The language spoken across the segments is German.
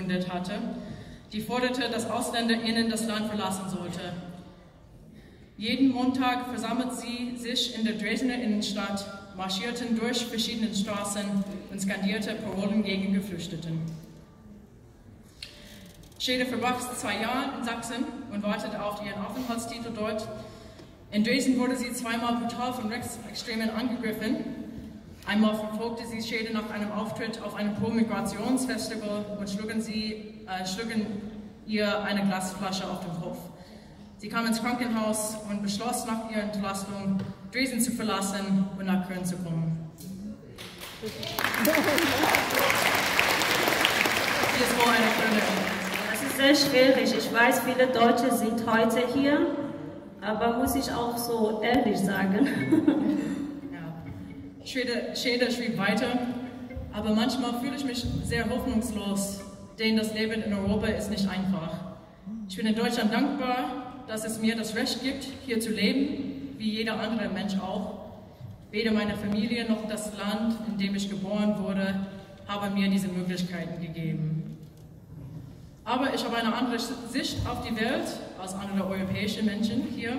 gegründet hatte, die forderte, dass AusländerInnen das Land verlassen sollten. Jeden Montag versammelten sie sich in der Dresdner Innenstadt, marschierten durch verschiedene Straßen und skandierten Parolen gegen Geflüchteten. Schede verbrachte 2 Jahre in Sachsen und wartete auf ihren Aufenthaltstitel dort. In Dresden wurde sie zweimal brutal von Rechtsextremen angegriffen. Einmal verfolgte sie Schede nach einem Auftritt auf einem Pro-Migrationsfestival und schlugen ihr eine Glasflasche auf den Kopf. Sie kam ins Krankenhaus und beschloss nach ihrer Entlassung, Dresden zu verlassen und nach Köln zu kommen. Hier ist wohl eine Kölnerin. Das ist sehr schwierig. Ich weiß, viele Deutsche sind heute hier, aber muss ich auch so ehrlich sagen. Ja. Schede schrieb weiter, aber manchmal fühle ich mich sehr hoffnungslos, denn das Leben in Europa ist nicht einfach. Ich bin in Deutschland dankbar, dass es mir das Recht gibt, hier zu leben, wie jeder andere Mensch auch. Weder meine Familie noch das Land, in dem ich geboren wurde, haben mir diese Möglichkeiten gegeben. Aber ich habe eine andere Sicht auf die Welt als andere europäische Menschen hier.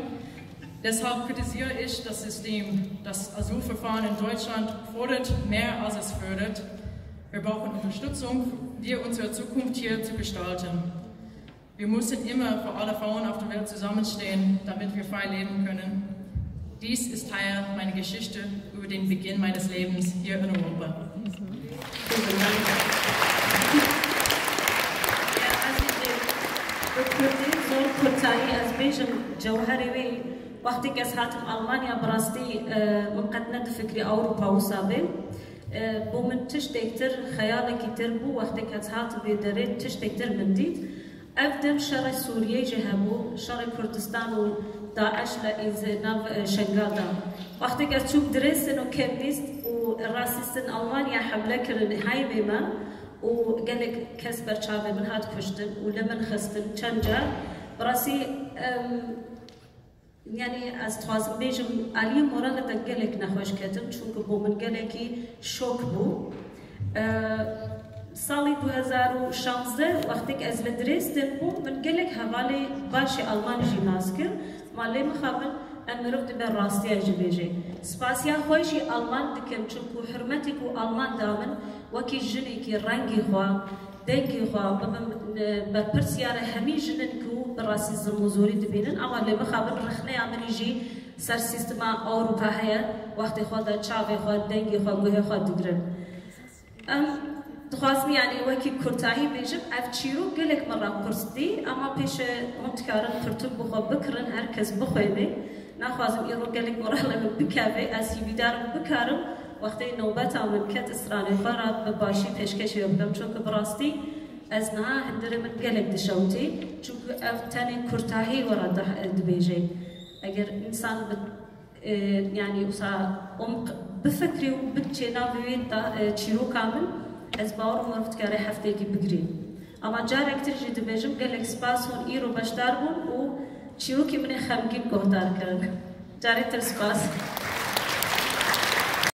Deshalb kritisiere ich das System. Das Asylverfahren in Deutschland fordert mehr, als es fördert. Wir brauchen Unterstützung, unsere Zukunft hier zu gestalten. Wir müssen immer für alle Frauen auf der Welt zusammenstehen, damit wir frei leben können. Dies ist Teil meiner Geschichte über den Beginn meines Lebens hier in Europa. Vielen Dank. وقتی که از هاتم آلمانیا براستی مقدمه فکری اروپا و سابه بو من تشتكتر خيالك تربو وقتی که از هات بیداره تشتكتر مندید افدم شر سوریه جهبو شر کردستان و داعش لإز ناف شنغادا وقتی که چوب درسن و کمبیست و راسیستن آلمانیا حمله کردن های بیما و قالك كسبر شابه من هاد كشتن ولمن خستن چنجا براسي يعني از توازم بيجم علي مورال تقلك نخوش كتم چونك بو من قالكي شوك بو سالي 2016 وقتك از لدرستن بو من قالك هوالي باشي ألمان جي ماسكر مالي مخابن المروف دبر راستي اجبيجي سباسيا خوشي ألمان دكم چونكو حرمتك و ألمان دامن وكي جني كي رنگي خوا دنگي خوا برپرسيارة همي جننكو براسيزم وزوري دبينن اما اللي مخابن رخنه امريجي سر سيستما اوروبا هيا وقت خود چاوي خود دنگي خود گوه خود دگرن دخوازم يعني وكي كرتاهي بيجم اف چيرو قلك مرة پرسدي اما پیش منتكارن پرتوب بخوا بكرن هركز بخويمي ناخوازم ايرو قلك مرة لمن بكاوي اسي بيدارم بكارم وقتی نوبت من کت اسرانی فرات بباشی پیشکشی بودم چون که براستی از نه هندره من قلق دشوتی چون که افتانی کرتاهی ورد دبیجی اگر انسان يعني وسا بفكري وبتشينا بوينتا تشيرو كامل از باور مرفت كاري حفتي كي بقري اما جارك ترجي دبيجم قالك سباس هون ايرو باشدار بون و تشيرو كي من خمقين كهدار كرن جاري تر سباس